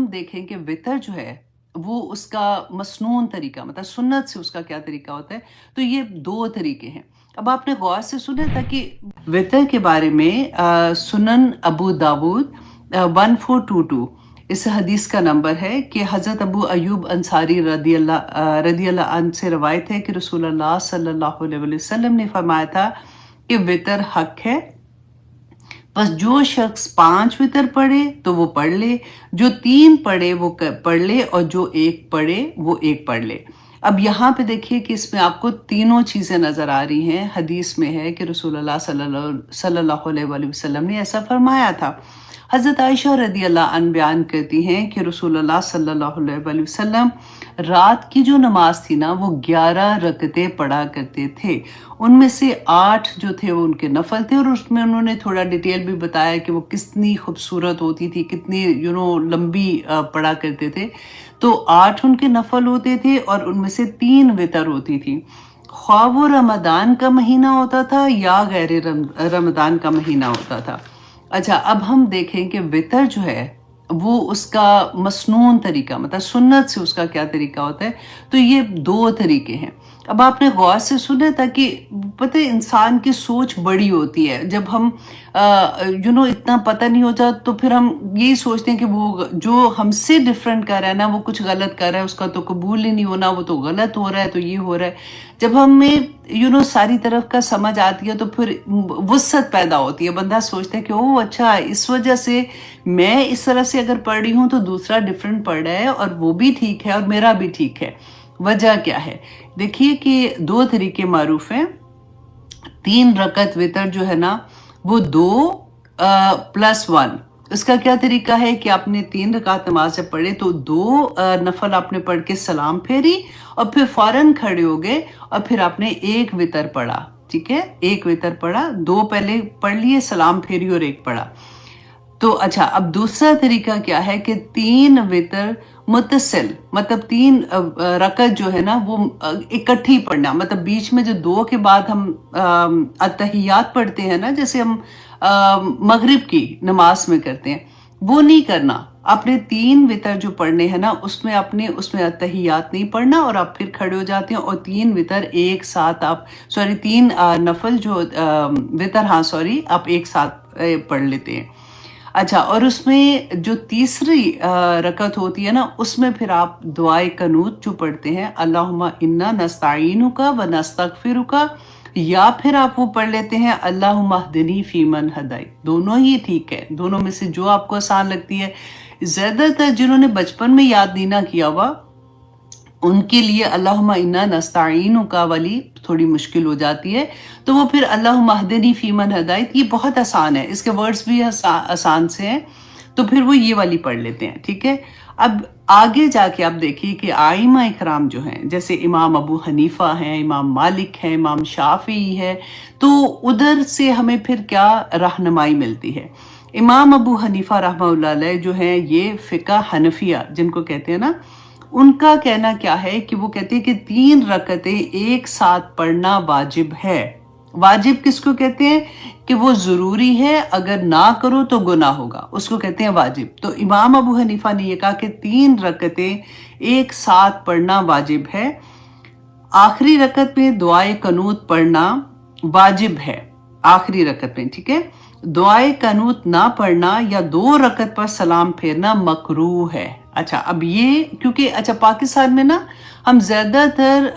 देखें कि वितर जो है वो उसका मसनून तरीका मतलब सुन्नत से उसका क्या तरीका होता है, तो ये दो तरीके हैं। अब आपने गौर से सुने ताकि वितर के बारे में सुनन अबू दाऊद 1422 इस हदीस का नंबर है कि हज़रत अबू अयूब अंसारी रदी अल्लाह अन्हु से रवायत है कि रसूलुल्लाह सल्लल्लाहु अलैहि वसल्लम ने फरमाया था कि वितर हक है, बस जो शख्स 5 वितर पढ़े तो वो पढ़ ले, जो 3 पढ़े वो पढ़ ले, और जो 1 पढ़े वो 1 पढ़ ले। अब यहाँ पे देखिए कि इसमें आपको तीनों चीज़ें नज़र आ रही हैं। हदीस में है कि रसूलुल्लाह सल्लल्लाहु अलैहि वसल्लम ने ऐसा फरमाया था। हज़रत आयशा रदी अल्लाह अन्हा बयान करती हैं कि रसूलुल्लाह सल्लल्लाहु अलैहि वसल्लम रात की जो नमाज थी ना वो 11 रकतें पढ़ा करते थे। उनमें से 8 जो थे वो उनके नफल थे, और उसमें उन्होंने थोड़ा डिटेल भी बताया कि वो कितनी खूबसूरत होती थी, कितनी लंबी पढ़ा करते थे। तो 8 उनके नफल होते थे और उनमें से 3 वितर होती थी। ख्वाह वो रमदान का महीना होता था या गैर रमदान का महीना होता था। अच्छा, अब हम देखें कि वितर जो है वो उसका मसनून तरीका मतलब सुन्नत से उसका क्या तरीका होता है, तो ये दो तरीके हैं। अब आपने गौर से सुने ताकि पता है इंसान की सोच बड़ी होती है। जब हम इतना पता नहीं होता तो फिर हम यही सोचते हैं कि वो जो हमसे डिफरेंट कर रहा है ना वो कुछ गलत कर रहा है, उसका तो कबूल ही नहीं होना, वो तो गलत हो रहा है, तो ये हो रहा है। जब हमें सारी तरफ का समझ आती है तो फिर वुसअत पैदा होती है। बंदा सोचता है कि ओह अच्छा, इस वजह से मैं इस तरह से अगर पढ़ रही हूँ तो दूसरा डिफरेंट पढ़ रहा है और वो भी ठीक है और मेरा भी ठीक है। वजह क्या है? देखिए कि 2 तरीके मारूफ हैं। 3 रकत वितर जो है ना वो 2 + 1। इसका क्या तरीका है कि आपने 3 रकात नमाज से पढ़े तो 2 नफल आपने पढ़ के सलाम फेरी और फिर फौरन खड़े हो गए और फिर आपने 1 वितर पढ़ा। ठीक है, 1 वितर पढ़ा, 2 पहले पढ़ लिए, सलाम फेरी और 1 पढ़ा। तो अच्छा, अब दूसरा तरीका क्या है कि 3 वितर मुतसिल मतलब 3 रकत जो है ना वो इकट्ठी पढ़ना, मतलब बीच में जो 2 के बाद हम अत्तहियात पढ़ते हैं ना, जैसे हम मगरिब की नमाज में करते हैं, वो नहीं करना। आपने 3 वितर जो पढ़ने हैं ना उसमें उसमें अत्तहियात नहीं पढ़ना और आप फिर खड़े हो जाते हैं और 3 वितर एक साथ आप 3 नफल जो वितर आप एक साथ पढ़ लेते हैं। अच्छा, और उसमें जो तीसरी रकत होती है ना उसमें फिर आप दुआए कनूत जो पढ़ते हैं, अल्लाहुम्मा इन्ना नस्तईनुका व नस्तगफिरुका, या फिर आप वो पढ़ लेते हैं अल्लाहुम्मा अहदिनी फीमन हदाई। दोनों ही ठीक है, दोनों में से जो आपको आसान लगती है। ज्यादातर जिन्होंने बचपन में याद नहीं ना किया हुआ उनके लिए अल्लाहुम्मा इन्ना नस्तईनुका वाली थोड़ी मुश्किल हो जाती है, तो वो फिर अल्लाहुम्मा अहदिनी फीमन हदायत, ये बहुत आसान है, इसके वर्ड्स भी आसान से हैं, तो फिर वो ये वाली पढ़ लेते हैं। ठीक है, अब आगे जाके आप देखिए कि आइमा इकराम जो हैं, जैसे इमाम अबू हनीफा हैं, इमाम मालिक हैं, इमाम शाफी है, तो उधर से हमें फिर क्या रहनुमाई मिलती है। इमाम अबू हनीफा रहमतुल्लाह अलैह जो हैं ये फ़िक़्ह हनफिया जिनको कहते हैं ना, उनका कहना क्या है कि वो कहते हैं कि 3 रकतें एक साथ पढ़ना वाजिब है। वाजिब किसको कहते हैं कि वो जरूरी है, अगर ना करो तो गुनाह होगा, उसको कहते हैं वाजिब। तो इमाम अबू हनीफा ने ये कहा कि 3 रकतें एक साथ पढ़ना वाजिब है। आखिरी रकत में दुआए कनूत पढ़ना वाजिब है आखिरी रकत में। ठीक है, दुआए कनूत ना पढ़ना या 2 रकत पर सलाम फेरना मकरूह है। अच्छा, अब ये क्योंकि अच्छा पाकिस्तान में ना हम ज्यादातर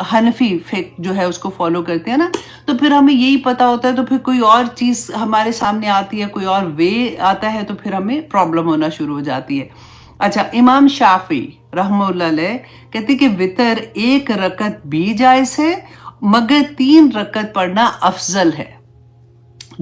हनफी फ़िक़्ह जो है उसको फॉलो करते हैं ना, तो फिर हमें यही पता होता है, तो फिर कोई और चीज़ हमारे सामने आती है, कोई और वे आता है, तो फिर हमें प्रॉब्लम होना शुरू हो जाती है। अच्छा, इमाम शाफी रहमतुल्लाह अलैह कहते कि वितर 1 रकत भी जायज़ है मगर 3 रकत पढ़ना अफजल है।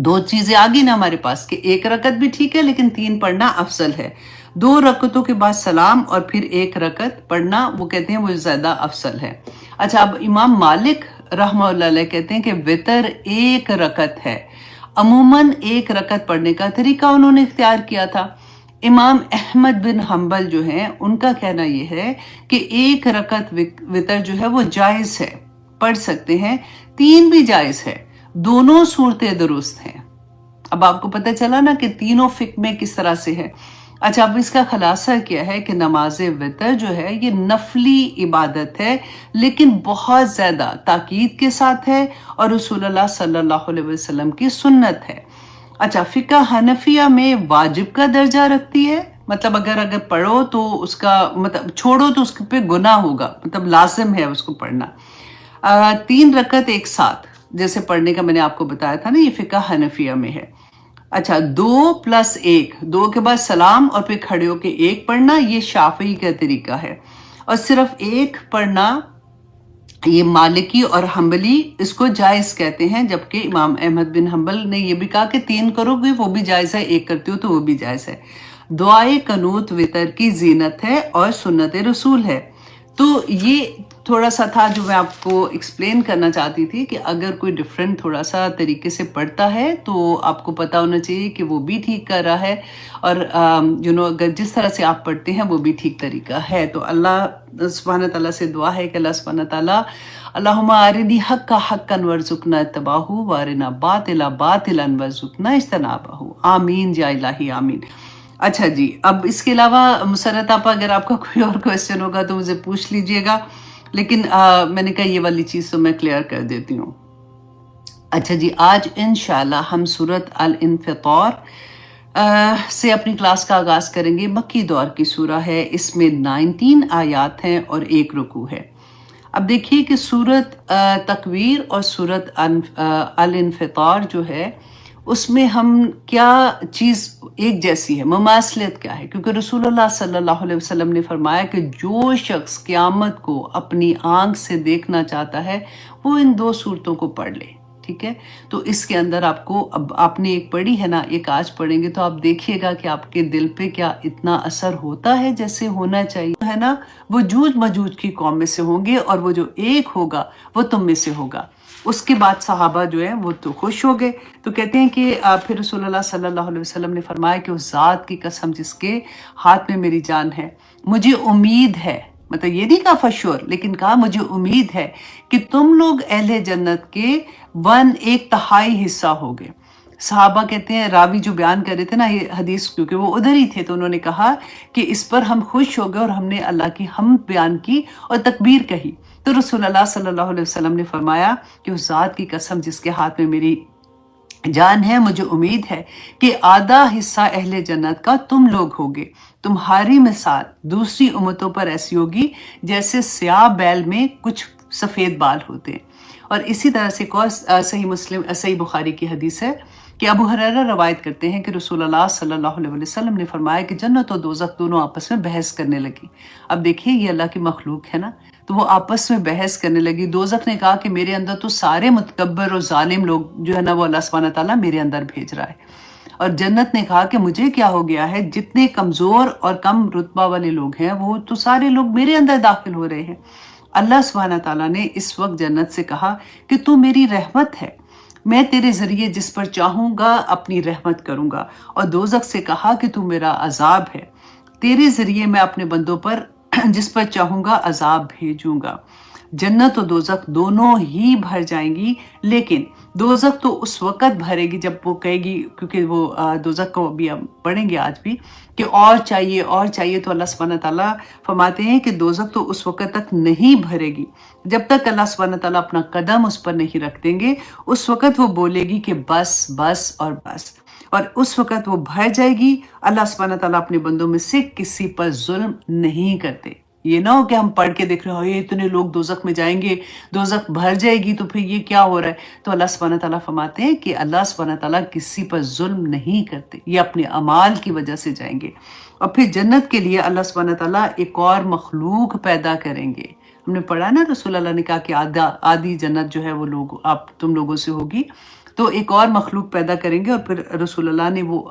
2 चीजें आ गई ना हमारे पास कि 1 रकत भी ठीक है लेकिन 3 पढ़ना अफजल है। 2 रकतों के बाद सलाम और फिर 1 रकत पढ़ना वो कहते हैं वो ज्यादा अफजल है। अच्छा, अब इमाम मालिक रहमतुल्लाह अलैह कहते हैं कि वितर 1 रकत है। अमूमन 1 रकत पढ़ने का तरीका उन्होंने इख्तियार किया था। इमाम अहमद बिन हम्बल जो हैं उनका कहना यह है कि 1 रकत वितर जो है वो जायज है, पढ़ सकते हैं, 3 भी जायज है, दोनों सूरतें दुरुस्त हैं। अब आपको पता चला ना कि तीनों फ़िक़्ह में किस तरह से है। اچھا، اب اس کا خلاصہ کیا ہے کہ نماز وتر جو ہے یہ نفلی عبادت ہے، لیکن بہت زیادہ تاکید کے ساتھ ہے، اور رسول اللہ صلی اللہ علیہ وسلم کی سنت ہے۔ اچھا، فقہ حنفیہ میں واجب کا درجہ رکھتی ہے، مطلب اگر پڑھو تو اس کا مطلب چھوڑو تو اس پہ گناہ ہوگا، مطلب لازم ہے اس کو پڑھنا۔ 3 رکعت ایک ساتھ جیسے پڑھنے کا میں نے آپ کو بتایا تھا نا، یہ فقہ حنفیہ میں ہے۔ اچھا، 2+1، 2 کے بعد سلام اور پھر کھڑے ہو کے 1 پڑھنا، یہ شافعی کا طریقہ ہے، اور صرف 1 پڑھنا یہ مالکی اور حنبلی اس کو جائز کہتے ہیں، جبکہ امام احمد بن حنبل نے یہ بھی کہا کہ 3 کرو گے وہ بھی جائز ہے، 1 کرتے ہو تو وہ بھی جائز ہے۔ دعائے قنوت وتر کی زینت ہے اور سنت رسول ہے۔ تو یہ تھوڑا سا تھا جو میں آپ کو ایکسپلین کرنا چاہتی تھی کہ اگر کوئی ڈیفرنٹ تھوڑا سا طریقے سے پڑھتا ہے تو آپ کو پتہ ہونا چاہیے کہ وہ بھی ٹھیک کر رہا ہے، اور اگر جس طرح سے آپ پڑھتے ہیں وہ بھی ٹھیک طریقہ ہے۔ تو اللہ سبحانہ تعالیٰ سے دعا ہے کہ اللہ سبحانہ تعالیٰ اللہم ارنی حقا حقا وارزقنا اتباعہ وارنا باطلا باطلا وارزقنا اجتنابہ، آمین یا الہی آمین۔ اچھا جی، اب اس کے علاوہ مسرت آپا اگر آپ کا کوئی اور کویسچن ہوگا تو مجھے پوچھ لیجئے گا، لیکن میں نے کہا یہ والی چیز تو میں کلیئر کر دیتی ہوں۔ اچھا جی، آج انشاءاللہ ہم سورت الانفطار سے اپنی کلاس کا آغاز کریں گے۔ مکی دور کی سورہ ہے، اس میں 19 آیات ہیں اور 1 رکوع ہے۔ اب دیکھیے کہ سورت تکویر اور سورت الانفطار جو ہے اس میں ہم کیا چیز ایک جیسی ہے، مماثلت کیا ہے، کیونکہ رسول اللہ صلی اللہ علیہ وسلم نے فرمایا کہ جو شخص قیامت کو اپنی آنکھ سے دیکھنا چاہتا ہے وہ ان 2 صورتوں کو پڑھ لے، ٹھیک ہے؟ تو اس کے اندر آپ کو، اب آپ نے ایک پڑھی ہے نا، ایک آج پڑھیں گے تو آپ دیکھیے گا کہ آپ کے دل پہ کیا اتنا اثر ہوتا ہے جیسے ہونا چاہیے، ہے نا؟ وہ جوج مجوج کی قوم میں سے ہوں گے، اور وہ جو ایک ہوگا وہ تم میں سے ہوگا۔ اس کے بعد صحابہ جو ہیں وہ تو خوش ہو گئے، تو کہتے ہیں کہ پھر رسول اللہ صلی اللہ علیہ وسلم نے فرمایا کہ اس ذات کی قسم جس کے ہاتھ میں میری جان ہے، مجھے امید ہے، مطلب یہ نہیں کہا فشور، لیکن کہا مجھے امید ہے کہ تم لوگ اہل جنت کے 1/3 حصہ ہوگے۔ صحابہ کہتے ہیں، راوی جو بیان کر رہے تھے نا یہ حدیث، کیونکہ وہ ادھر ہی تھے، تو انہوں نے کہا کہ اس پر ہم خوش ہو گئے اور ہم نے اللہ کی حمد بیان کی اور تکبیر کہی۔ تو رسول اللہ صلی اللہ علیہ وسلم نے فرمایا کہ اس ذات کی قسم جس کے ہاتھ میں میری جان ہے، مجھے امید ہے کہ آدھا حصہ اہل جنت کا تم لوگ ہوگے۔ تمہاری مثال دوسری امتوں پر ایسی ہوگی جیسے سیاہ بیل میں کچھ سفید بال ہوتے ہیں۔ اور اسی طرح سے صحیح بخاری کی حدیث ہے کہ ابو ہریرہ روایت کرتے ہیں کہ رسول اللہ صلی اللہ علیہ وسلم نے فرمایا کہ جنت اور دوزخ دونوں آپس میں بحث کرنے لگی۔ اب دیکھیے یہ اللہ کی مخلوق ہے نا، تو وہ آپس میں بحث کرنے لگی۔ دوزخ نے کہا کہ میرے اندر تو سارے متکبر اور ظالم لوگ جو ہے نا وہ اللہ سبحانہ تعالیٰ میرے اندر بھیج رہا ہے، اور جنت نے کہا کہ مجھے کیا ہو گیا ہے، جتنے کمزور اور کم رتبہ والے لوگ ہیں وہ تو سارے لوگ میرے اندر داخل ہو رہے ہیں۔ اللہ سبحانہ تعالیٰ نے اس وقت جنت سے کہا کہ تو میری رحمت ہے، میں تیرے ذریعے جس پر چاہوں گا اپنی رحمت کروں گا، اور دوزخ سے کہا کہ تو میرا عذاب ہے، تیرے ذریعے میں اپنے بندوں پر جس پر چاہوں گا عذاب بھیجوں گا۔ جنت و دوزخ دونوں ہی بھر جائیں گی، لیکن دوزخ تو اس وقت بھرے گی جب وہ کہے گی، کیونکہ وہ دوزخ کو بھی ہم پڑھیں گے آج بھی کہ اور چاہیے اور چاہیے، تو اللہ سبحانہ تعالیٰ فرماتے ہیں کہ دوزخ تو اس وقت تک نہیں بھرے گی جب تک اللہ سبحانہ تعالیٰ اپنا قدم اس پر نہیں رکھ دیں گے۔ اس وقت وہ بولے گی کہ بس بس اور بس، اور اس وقت وہ بھر جائے گی۔ اللہ سبحانہ تعالیٰ اپنے بندوں میں سے کسی پر ظلم نہیں کرتے۔ یہ نہ ہو کہ ہم پڑھ کے دیکھ رہے ہو یہ اتنے لوگ دوزخ میں جائیں گے، دوزخ بھر جائے گی تو پھر یہ کیا ہو رہا ہے۔ تو اللہ سبحانہ تعالیٰ فرماتے ہیں کہ اللہ سبحانہ تعالیٰ کسی پر ظلم نہیں کرتے، یہ اپنے اعمال کی وجہ سے جائیں گے۔ اور پھر جنت کے لیے اللہ سبحانہ تعالیٰ ایک اور مخلوق پیدا کریں گے۔ ہم نے پڑھا نا، رسول اللہ نے کہا کہ آدھی جنت جو ہے وہ لوگ تم لوگوں سے ہوگی، تو ایک اور مخلوق پیدا کریں گے۔ اور پھر رسول اللہ نے وہ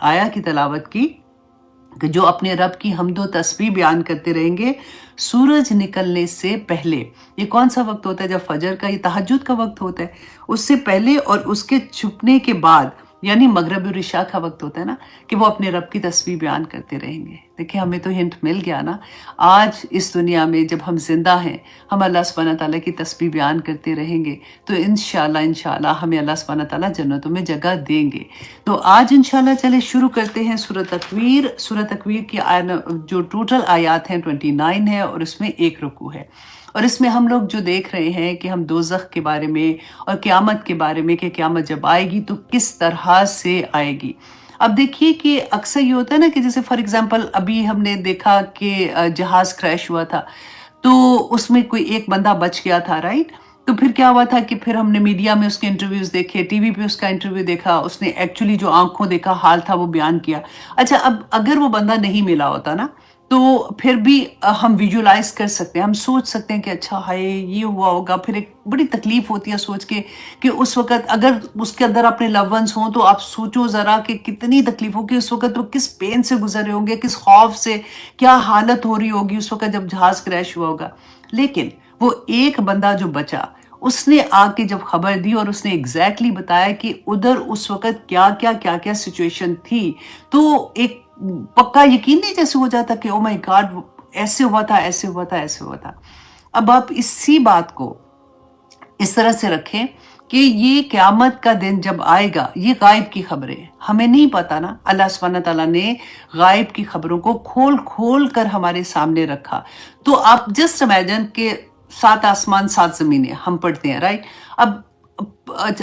آیا کی تلاوت کی کہ جو اپنے رب کی حمد و تسبیح بیان کرتے رہیں گے سورج نکلنے سے پہلے۔ یہ کون سا وقت ہوتا ہے؟ جب فجر کا، یہ تہجد کا وقت ہوتا ہے، اس سے پہلے اور اس کے چھپنے کے بعد، یعنی مغرب اور عشاء کا وقت ہوتا ہے نا، کہ وہ اپنے رب کی تسبیح بیان کرتے رہیں گے۔ देखिए हमें तो हिंट मिल गया ना। आज इस दुनिया में जब हम ज़िंदा हैं, हम अल्लाह सुब्हानहू तआला की तस्बीह बयान करते रहेंगे, तो इंशाअल्लाह इंशाअल्लाह हमें अल्लाह सुब्हानहू तआला जन्नतों में जगह देंगे। तो आज इंशाअल्लाह चलिए शुरू करते हैं सूरह तकवीर। सूरह तकवीर की जो टोटल आयत हैं 29 है और उसमें 1 रुकू है। और इसमें हम लोग जो देख रहे हैं कि हम दोज़ख के बारे में और क़यामत के बारे में कि क़यामत जब आएगी तो किस तरह से आएगी। अब देखिए कि अक्सर ये होता है ना कि जैसे फॉर एग्ज़ाम्पल अभी हमने देखा कि जहाज़ क्रैश हुआ था, तो उसमें कोई एक बंदा बच गया था, राइट? तो फिर क्या हुआ था कि फिर हमने मीडिया में उसके इंटरव्यूज़ देखे, टीवी पे उसका इंटरव्यू देखा, उसने एक्चुअली जो आँखों देखा हाल था वो बयान किया। अच्छा, अब अगर वो बंदा नहीं मिला होता ना, तो फिर भी हम विजुअलाइज़ कर सकते हैं, हम सोच सकते हैं कि अच्छा हाय ये हुआ होगा। फिर एक बड़ी तकलीफ़ होती है सोच के कि उस वक़्त अगर उसके अंदर अपने लव्ड वन्स हों, तो आप सोचो ज़रा कि कितनी तकलीफ़ होगी उस वक़्त, वो किस पेन से गुज़र रहे होंगे, किस खौफ़ से, क्या हालत हो रही होगी उस वक़्त जब जहाज़ क्रैश हुआ होगा। लेकिन वो एक बंदा जो बचा, उसने आके जब खबर दी और उसने एग्ज़ैक्टली बताया कि उधर उस वक़्त क्या-क्या सिचुएशन थी, तो एक पक्का यकीन नहीं जैसे हो जाता कि ओह माय गॉड ऐसे हुआ था, ऐसे हुआ था, ऐसे हुआ था। अब आप इसी बात को इस तरह से रखें कि ये क़यामत का दिन जब आएगा, ये गायब की खबरें हैं, हमें नहीं पता ना। अल्लाह सुब्हानहू तआला ने गायब की खबरों को खोल-खोल कर हमारे सामने रखा। तो आप जस्ट इमेजिन कि 7 आसमान 7 ज़मीनें हम पढ़ते हैं, राइट? अब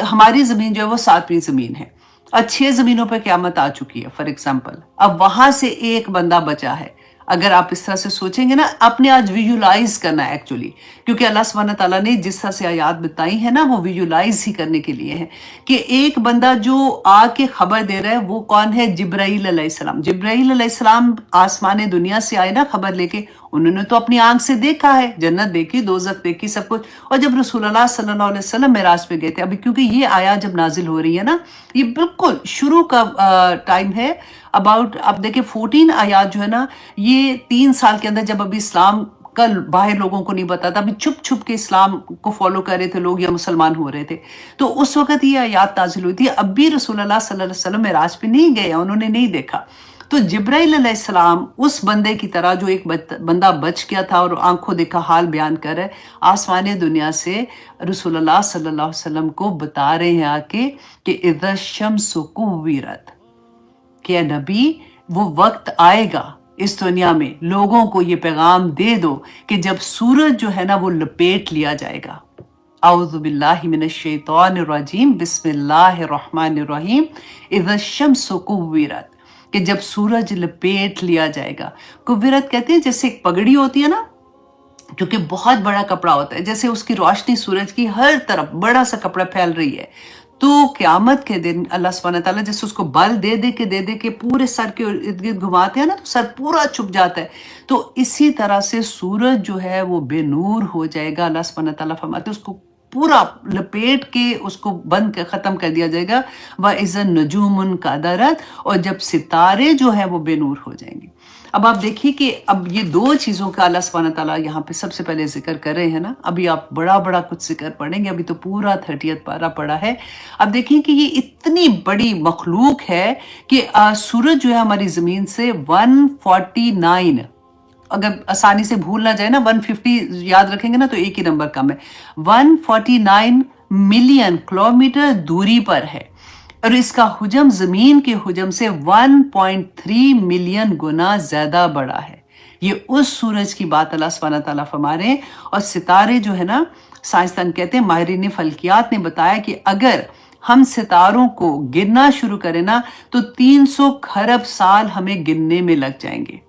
हमारी ज़मीन जो है वो 7वीं ज़मीन है और 6 ज़मीनों पे क़यामत आ चुकी है फॉर एग्ज़ाम्पल। अब वहाँ से एक बंदा बचा है। अगर आप इस तरह से सोचेंगे ना, आपने आज विजुअलाइज़ करना है एक्चुअली, क्योंकि अल्लाह सुब्हानहू तआला ने जिस तरह से आयत बताई है ना, वो विजुअलाइज़ ही करने के लिए है कि एक बंदा जो आके खबर दे रहा है वो कौन है? जिब्राईल अलैहिस्सलाम। जिब्राईल अलैहिस्सलाम आसमान दुनिया से आए ना खबर लेके, उन्होंने तो अपनी आँख से देखा है, जन्नत देखी, दोज़ख देखी, सब कुछ। और जब रसूलुल्लाह सल्लल्लाहु अलैहि वसल्लम मेराज पे गए थे, अभी क्योंकि ये आयत जब नाज़िल हो रही है ना, ये बिल्कुल शुरू का टाइम है। अबाउट अब देखिए 14 आयत जो है ना, ये 3 साल के अंदर जब अभी इस्लाम का बाहर लोगों को नहीं पता था, अभी छुप-छुप के इस्लाम को फ़ॉलो कर रहे थे लोग या मुसलमान हो रहे थे। तो उस वक़्त ये आयत नाज़िल हुई थी। अब भी रसूलुल्लाह सल्लल्लाहु अलैहि वसल्लम मेराज पे नहीं गए, उन्होंने नहीं देखा। तो जिब्राईल अलैहिस्सलाम उस बंदे की तरह जो एक बंदा बच गया था और आँखों देखा हाल बयान कर रहा है, आसमानी दुनिया से रसूलुल्लाह सल्लल्लाहु अलैहि वसल्लम को बता रहे हैं आके कि इज़ा शम्सु कुव्विरत, कि ए नबी वो वक्त आएगा इस दुनिया में, लोगों को ये पैगाम दे दो कि जब सूरज जो है ना वो लपेट लिया जाएगा। औज़ु बिल्लाहि मिनश शैतानिर रजीम, बिस्मिल्लाहिर रहमानिर रहीम। इज़ा शम्सु कुव्विरत, कि जब सूरज लपेट लिया जाएगा। कुव्विरत कहते हैं जैसे एक पगड़ी होती है ना, क्योंकि बहुत बड़ा कपड़ा होता है, जैसे उसकी रोशनी सूरज की हर तरफ बड़ा सा कपड़ा फैल रही है। तो क़यामत के दिन अल्लाह सुब्हानहू तआला जैसे उसको बल दे के पूरे सर के इर्द-गिर्द घुमाते हैं ना, तो सर पूरा छुप जाता है। तो इसी तरह से सूरज जो है वो बेनूर हो जाएगा। अल्लाह सुब्हानहू तआला फरमाते हैं उसको पूरा लपेट के उसको बंद कर ख़त्म कर दिया जाएगा। व इज़न नजूमुन कदरत, और जब सितारे जो है वो बेनूर हो जाएंगे। अब आप देखिए कि अब ये 2 चीज़ों का अल्लाह सुब्हानहू तआला यहाँ पे सबसे पहले ज़िक्र कर रहे हैं ना। अभी आप बड़ा कुछ ज़िक्र पढ़ेंगे, अभी तो पूरा 30th पारा पढ़ा है। अब देखिए कि ये इतनी बड़ी मखलूक है कि सूरज जो है हमारी ज़मीन से 149, अगर आसानी से भूल ना जाए ना, 150 याद रखेंगे ना तो एक ही नंबर कम है, 149 मिलियन किलोमीटर दूरी पर है। और इसका हुजम ज़मीन के हुजम से 1.3 मिलियन गुना ज़्यादा बड़ा है। ये उस सूरज की बात अल्लाह सुब्हानहू तआला फरमा रहे हैं। और सितारे जो है ना, साइंसदान कहते हैं, माहिरीन फल्कियात ने बताया कि अगर हम सितारों को गिनना शुरू करें ना, तो 300 खरब साल हमें गिनने में लग जाएंगे।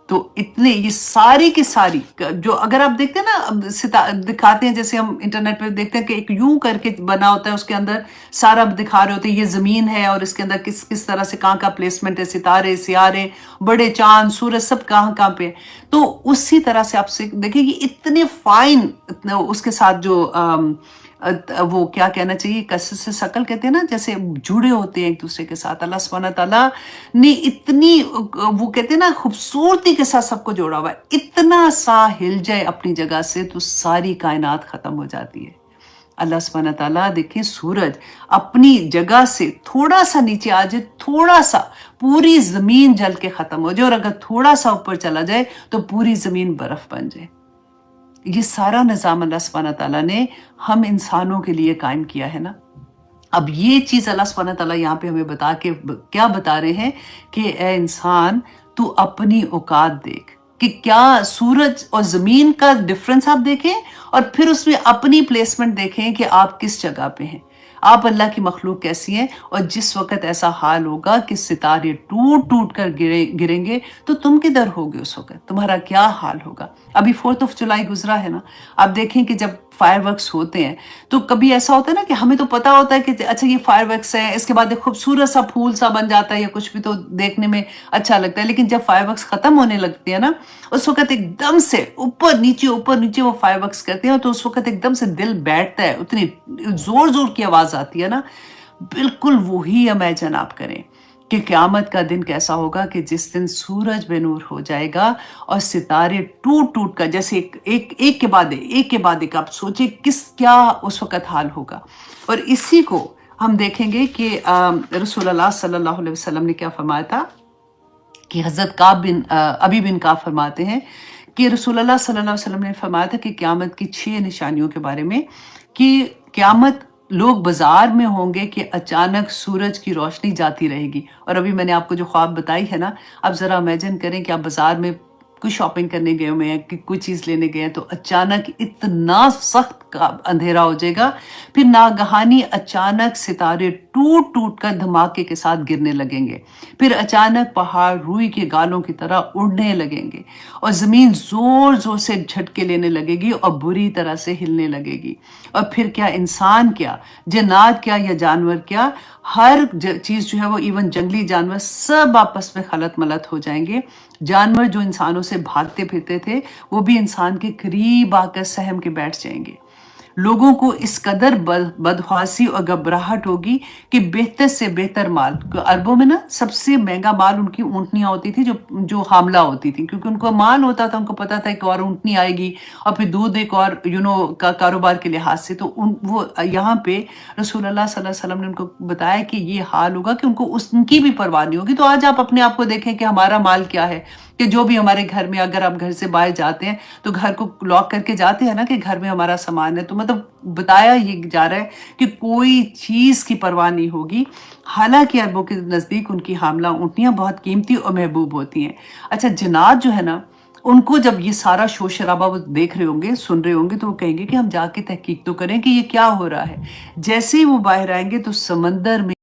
तो इतने ये सारी की सारी जो अगर आप देखते हैं ना, अब दिखाते हैं जैसे हम इंटरनेट पे देखते हैं कि एक यूं करके बना होता है, उसके अंदर सारा दिखा रहे होते हैं ये ज़मीन है और इसके अंदर किस किस तरह से कहाँ का प्लेसमेंट है, सितारे सियारे, बड़े चांद सूरज सब कहाँ पे। तो उसी तरह से आपसे देखिए ये इतने फाइन उसके साथ जो वो क्या कहना चाहिए, कसस से शकल कहते हैं ना, जैसे जुड़े होते हैं एक दूसरे के साथ। अल्लाह सुब्हानहू तआला ने इतनी वो कहते हैं ना खूबसूरती के साथ सबको जोड़ा हुआ है। इतना सा हिल जाए अपनी जगह से तो सारी कायनात खत्म हो जाती है। अल्लाह सुब्हानहू तआला देखिए सूरज अपनी जगह से थोड़ा सा नीचे आ जाए, थोड़ा सा पूरी ज़मीन जल के ख़त्म हो जाए और अगर थोड़ा-सा ऊपर चला जाए तो पूरी ज़मीन बर्फ़ बन जाए। ये सारा निज़ाम अल्लाह सुब्हानहू व तआला ने हम इंसानों के लिए कायम किया है ना। अब ये चीज़ अल्लाह सुब्हानहू व तआला यहाँ पे हमें क्या बता रहे हैं कि ए इंसान, तू अपनी औकात देख कि क्या सूरज और ज़मीन का डिफरेंस आप देखें और फिर उसमें अपनी प्लेसमेंट देखें कि आप किस जगह पे हैं। आप अल्लाह की मखलूक कैसी हैं, और जिस वक़्त ऐसा हाल होगा कि सितारे टूट-टूट कर गिरेंगे तो तुम किधर होगे उस वक़्त? तुम्हारा क्या हाल होगा? अभी 4th ऑफ जुलाई गुज़रा है ना, आप देखें कि जब फायरवर्क्स होते हैं तो कभी ऐसा होता है ना कि हमें तो पता होता है कि अच्छा ये फायरवर्क्स है, इसके बाद एक खूबसूरत सा फूल सा बन जाता है या कुछ भी, तो देखने में अच्छा लगता है। लेकिन जब फायरवर्क्स ख़त्म होने लगती है ना, उस वक़्त एकदम से ऊपर नीचे वो फायरवर्क्स करते हैं तो उस वक़्त एकदम से दिल बैठता है, उतनी ज़ोर-ज़ोर की आवाज़ आती है ना। बिल्कुल वही इमेजिन आप करें कि क़यामत का दिन कैसा होगा कि जिस दिन सूरज बेनूर हो जाएगा और सितारे टूट-टूट कर जैसे एक के बाद एक आप सोचिए क्या उस वक़्त हाल होगा। और इसी को हम देखेंगे कि रसूलुल्लाह सल्लल्लाहु अलैहि वसल्लम ने क्या फरमाया था कि हज़रत अबी बिन काब फरमाते हैं कि रसूलुल्लाह सल्लल्लाहु अलैहि वसल्लम ने फरमाया था कि क़यामत की 6 निशानियों के बारे में कि क़यामत लोग बाजार में होंगे कि अचानक सूरज की रोशनी जाती रहेगी। और अभी मैंने आपको जो ख्वाब बताई है ना, आप ज़रा इमेजिन करें कि आप बाजार में कोई शॉपिंग करने गए हुए हैं कि कोई चीज़ लेने गए हैं तो अचानक इतना सख्त का अंधेरा हो जाएगा, फिर नागहानी अचानक सितारे टूट-टूट कर धमाके के साथ गिरने लगेंगे, फिर अचानक पहाड़ रूई के गालों की तरह उड़ने लगेंगे और ज़मीन ज़ोर-ज़ोर से झटके लेने लगेगी और बुरी तरह से हिलने लगेगी। और फिर क्या इंसान क्या, जिन्नात क्या या जानवर क्या, हर चीज़ जो है वो इवन जंगली जानवर सब आपस में खलत-मलत हो जाएंगे। जानवर जो इंसानों से भागते फिरते थे वो भी इंसान के करीब आकर सहम के बैठ जाएंगे। लोगों को इस कदर बदहवासी और घबराहट होगी कि बेहतर से बेहतर माल, अरबों में ना सबसे महंगा माल उनकी ऊँटनियाँ होती थी जो हामला होती थी, क्योंकि उनको माल होता था, उनको पता था एक और ऊँटनी आएगी और फिर दूध एक और का कारोबार के लिहाज से। तो वो यहाँ पे रसूलुल्लाह सल्लल्लाहु अलैहि वसल्लम ने उनको बताया कि ये हाल होगा कि उनको उनकी भी परवाह नहीं होगी। तो आज आप अपने आप को देखें कि हमारा माल क्या है, कि जो भी हमारे घर में, अगर आप घर से बाहर जाते हैं तो घर को लॉक करके जाते हैं ना कि घर में हमारा सामान है, तो मतलब बताया ये जा रहा है कि कोई चीज़ की परवाह नहीं होगी। हालांकि अरबों के नज़दीक उनकी हामला ऊँटनियाँ बहुत कीमती और महबूब होती हैं। अच्छा, जिन्नात जो है ना, उनको जब ये सारा शोर शराबा वो देख रहे होंगे, सुन रहे होंगे, तो वो कहेंगे कि हम जाके तहकीक तो करें कि ये क्या हो रहा है। जैसे ही वो बाहर आएंगे तो समंदर में